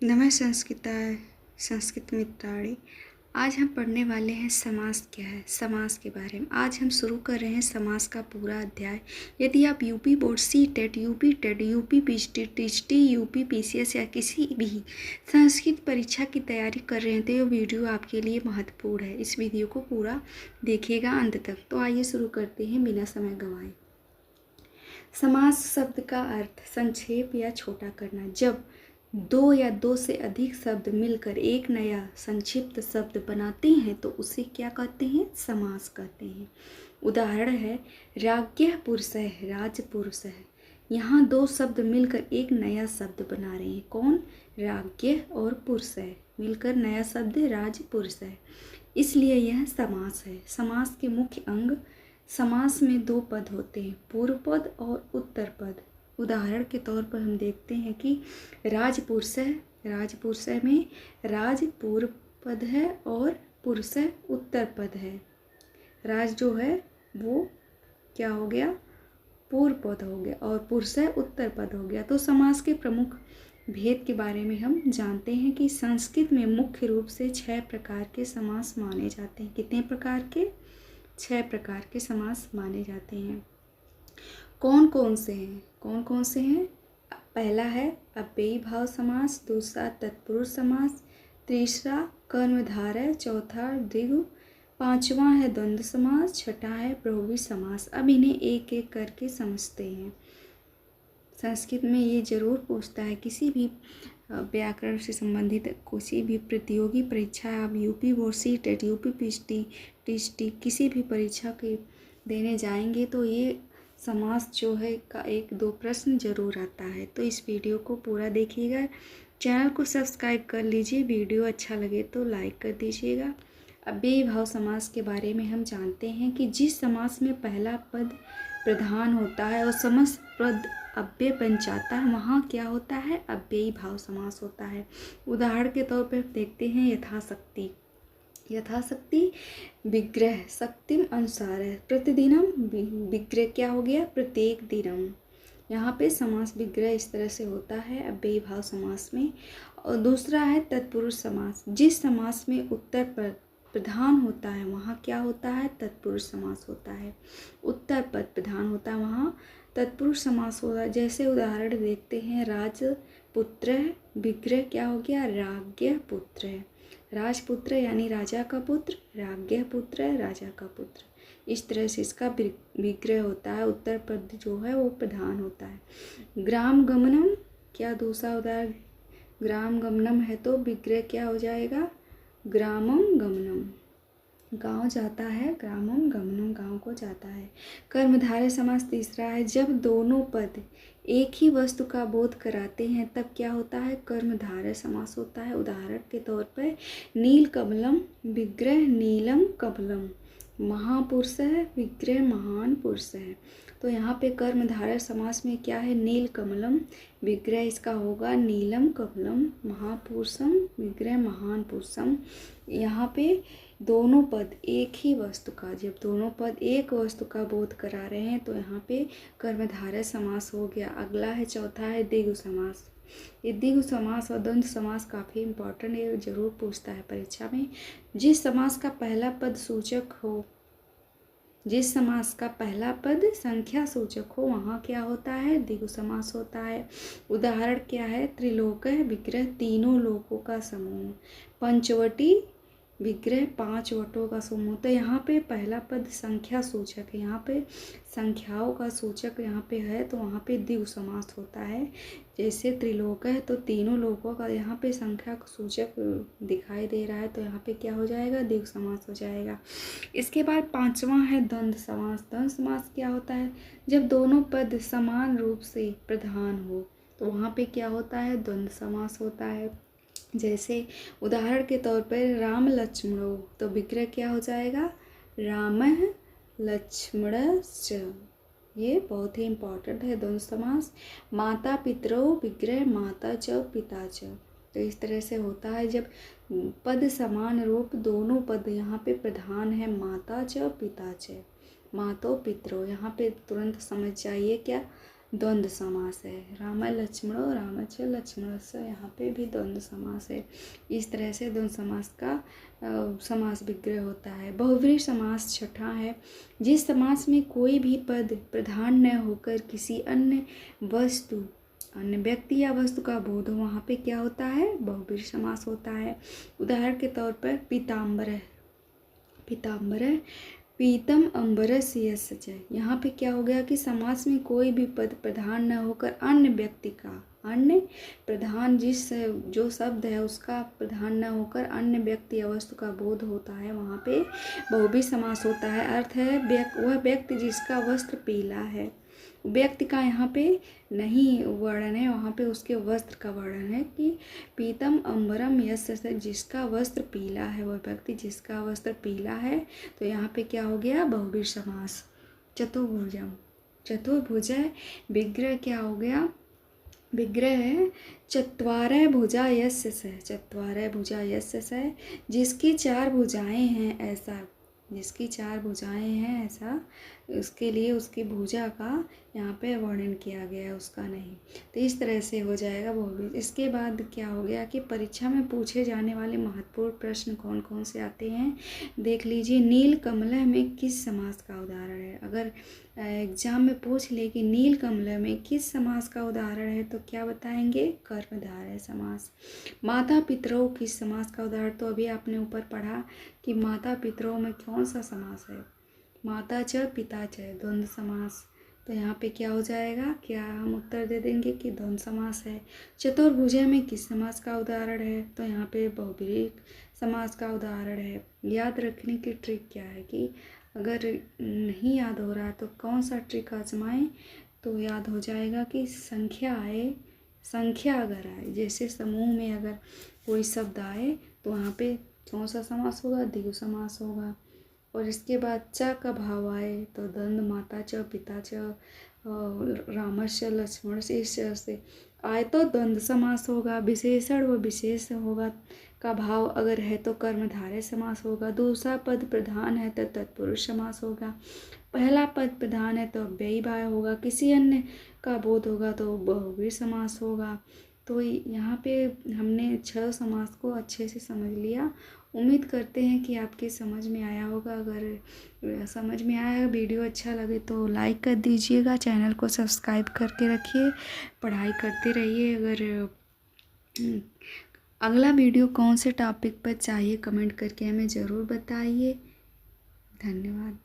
नमः संस्कृताय संस्कृत मित्राणि। आज हम पढ़ने वाले हैं समास क्या है, समास के बारे में। आज हम शुरू कर रहे हैं समास का पूरा अध्याय। यदि आप UP board CTET, UP TET, UP PT, TT, UP PCS या किसी भी संस्कृत परीक्षा की तैयारी कर रहे हैं तो ये वीडियो आपके लिए महत्वपूर्ण है। इस वीडियो को पूरा देखिएगा अंत तक। तो आइए शुरू करते हैं बिना समय गंवाए। समास शब्द का अर्थ संक्षेप या छोटा करना। जब दो या दो से अधिक शब्द मिलकर एक नया संक्षिप्त शब्द बनाते हैं तो उसे क्या कहते हैं? समास कहते हैं। उदाहरण है राज्ञः पुरुषः, राजपुरुषः। यहाँ दो शब्द मिलकर एक नया शब्द बना रहे हैं। कौन? राज्ञः और पुरुषः मिलकर नया शब्द राजपुरुषः, इसलिए यह समास है। समास के मुख्य अंग। समास में दो पद होते हैं, पूर्व पद और उत्तर पद। उदाहरण के तौर पर हम देखते हैं कि राजपुरुषः, राजपुरुषः में राज पूर्व पद है और पुरुषः उत्तर पद है। राज जो है वो क्या हो गया? पूर्व पद हो गया और पुरुषः उत्तर पद हो गया। तो समास के प्रमुख भेद के बारे में हम जानते हैं कि संस्कृत में मुख्य रूप से 6 प्रकार के समास माने जाते हैं। कितने प्रकार के? 6 प्रकार के समास माने जाते हैं। कौन कौन से हैं? कौन कौन से हैं? पहला है अव्ययी भाव समास, दूसरा तत्पुरुष समास, तीसरा कर्मधारय, चौथा द्विगु, पांचवा है द्वंद्व समास, छठा है बहुव्रीहि समास। अब इन्हें एक एक करके समझते हैं। संस्कृत में ये जरूर पूछता है, किसी भी व्याकरण से संबंधित किसी भी प्रतियोगी परीक्षा, आप UP board CTET, UP PT, TT किसी भी परीक्षा के देने जाएंगे तो ये समास जो है का 1-2 प्रश्न जरूर आता है। तो इस वीडियो को पूरा देखिएगा। चैनल को सब्सक्राइब कर लीजिए। वीडियो अच्छा लगे तो लाइक कर दीजिएगा। अव्ययी भाव समास के बारे में हम जानते हैं कि जिस समास में पहला पद प्रधान होता है और समस्त पद अव्यय बन जाता है वहाँ क्या होता है? अव्ययी भाव समास होता है। उदाहरण के तौर पर देखते हैं यथाशक्ति। यथाशक्ति विग्रह शक्तिम अनुसार है, प्रतिदिनम विग्रह क्या हो गया? प्रत्येक दिनम। यहाँ पे समास विग्रह इस तरह से होता है अव्ययी भाव समास में। और दूसरा है तत्पुरुष समास। जिस समास में उत्तर पद प्रधान होता है वहाँ क्या होता है? तत्पुरुष समास होता है। उत्तर पद प्रधान होता है वहाँ तत्पुरुष समास होता है। जैसे उदाहरण देखते हैं राजपुत्र, विग्रह क्या हो गया? राज्ञः पुत्र है। राजपुत्र यानी राजा का पुत्र, राज्ञः पुत्र है राजा का पुत्र। इस तरह से इसका विग्रह होता है। उत्तर पद जो है वो प्रधान होता है। ग्राम गमनम, क्या दूसरा उदाहरण? ग्राम गमनम है तो विग्रह क्या हो जाएगा? ग्रामम गमनम, गांव जाता है, ग्रामम गमनम गांव को जाता है। कर्मधारय समास तीसरा है। जब दोनों पद एक ही वस्तु का बोध कराते हैं तब क्या होता है? कर्मधारय समास होता है। उदाहरण के तौर पर नील कमलम, विग्रह नीलम कमलम, महापुरुष है, विग्रह महान पुरुष है। तो यहाँ पे कर्मधारय समास में क्या है? नील कमलम, विग्रह इसका होगा नीलम कमलम, महापुरुषम, विग्रह महान पुरुषम। यहाँ पे दोनों पद एक ही वस्तु का, जब दोनों पद एक वस्तु का बोध करा रहे हैं तो यहाँ पे कर्मधारय समास हो गया। अगला है चौथा है द्विगु समास। ये द्विगु समास और द्वंद्व समास काफ़ी इम्पोर्टेंट है, ये जरूर पूछता है परीक्षा में। जिस समास का पहला पद सूचक हो, जिस समास का पहला पद संख्या सूचक हो वहाँ क्या होता है? द्विगु समास होता है। उदाहरण क्या है? त्रिलोकः, विग्रह तीनों लोकों का समूह, पंचवटी, विग्रह 5 वटों का समूह। तो यहाँ पे पहला पद संख्या सूचक है, यहाँ पे संख्याओं का सूचक यहाँ पे है तो वहाँ पे द्विगु समास होता है। जैसे त्रिलोक है तो तीनों लोगों का यहाँ पे संख्या का सूचक दिखाई दे रहा है तो यहाँ पे क्या हो जाएगा? द्विगु समास हो जाएगा। इसके बाद पांचवा है द्वंद्व समास। द्वंद्व समास क्या होता है? जब दोनों पद समान रूप से प्रधान हो तो वहाँ पे क्या होता है? द्वंद्व समास होता है। जैसे उदाहरण के तौर पर राम लक्ष्मणो, तो विग्रह क्या हो जाएगा? रामः लक्ष्मणश्च। ये बहुत ही इम्पोर्टेंट है द्वंद्व समास। माता पितरो, विग्रह माता च पिता च। तो इस तरह से होता है जब पद समान रूप, दोनों पद यहाँ पे प्रधान है, माता च पिता च, मातो पितरो। यहाँ पे तुरंत समझ जाइए क्या द्वंद्व समास है। राम लक्ष्मणो रामच लक्ष्मणस, यहाँ पे भी द्वंद्व समास है। इस तरह से द्वंद्व समास का समास विग्रह होता है। बहुव्रीहि समास छठा है। जिस समास में कोई भी पद प्रधान न होकर किसी अन्य वस्तु, अन्य व्यक्ति या वस्तु का बोध हो, वहाँ पे क्या होता है? बहुव्रीहि समास होता है। उदाहरण के तौर पर पीताम्बरः, पीताम्बरः पीतम अम्बरस्य यस्य, यहाँ पे क्या हो गया कि समास में कोई भी पद प्रधान न होकर अन्य व्यक्ति का, अन्य प्रधान जिस जो शब्द है उसका प्रधान न होकर अन्य व्यक्ति या वस्तु का बोध होता है, वहाँ पे बहुव्रीहि समास होता है। अर्थ है वह व्यक्ति जिसका वस्त्र पीला है। व्यक्ति का यहाँ पे नहीं वर्णन है, वहाँ पे उसके वस्त्र का वर्णन है कि पीतम अम्बरम यस्य, जिसका वस्त्र पीला है, वह व्यक्ति जिसका वस्त्र पीला है। तो यहाँ पे क्या हो गया? बहुव्रीहि समास। चतुर्भुजम, चतुर्भुज विग्रह क्या हो गया? विग्रह है चत्वारः भुजा यस्य स, चत्वारः भुजा यस्य स, जिसकी चार भुजाएं हैं ऐसा, जिसकी चार भुजाएं हैं ऐसा, उसके लिए उसकी भुजा का यहाँ पे वर्णन किया गया है, उसका नहीं। तो इस तरह से हो जाएगा बहुव्रीहि। इसके बाद क्या हो गया कि परीक्षा में पूछे जाने वाले महत्वपूर्ण प्रश्न कौन कौन से आते हैं, देख लीजिए। नील कमल में किस समास का उदाहरण है? अगर एग्जाम में पूछ ले कि नील कमल में किस समास का उदाहरण है, तो क्या बताएंगे? कर्मधारय समास। माता पितरों किस समास का उदाहरण? तो अभी आपने ऊपर पढ़ा कि माता पितरों में कौन सा समास है? माता च पिता च, द्वंद्व समास। तो यहाँ पे क्या हो जाएगा? क्या हम उत्तर दे देंगे कि द्वंद्व समास है। चतुर्भुज में किस समास का उदाहरण है? तो यहाँ पे बहुव्रीहि समास का उदाहरण है। याद रखने की ट्रिक क्या है कि अगर नहीं याद हो रहा तो कौन सा ट्रिक आजमाएं, तो याद हो जाएगा कि संख्या आए, संख्या अगर आए, जैसे समूह में अगर कोई शब्द आए तो वहाँ पे कौन सा समास होगा? द्विगु समास होगा। और इसके बाद च का भाव आए तो द्वंद्व माता च पिता च रामस्य लक्ष्मणस्य, इस तरह से आए तो द्वंद्व समास होगा। विशेषण व विशेष होगा का भाव अगर है तो कर्मधारय समास होगा। दूसरा पद प्रधान है तो तत्पुरुष समास होगा। पहला पद प्रधान है तो अव्ययी भाव होगा। किसी अन्य का बोध होगा तो बहुव्रीहि समास होगा। तो यहाँ पे हमने 6 समास को अच्छे से समझ लिया। उम्मीद करते हैं कि आपके समझ में आया होगा। अगर समझ में आया, वीडियो अच्छा लगे तो लाइक कर दीजिएगा, चैनल को सब्सक्राइब करके रखिए, पढ़ाई करते रहिए। अगर अगला वीडियो कौन से टॉपिक पर चाहिए कमेंट करके हमें ज़रूर बताइए। धन्यवाद।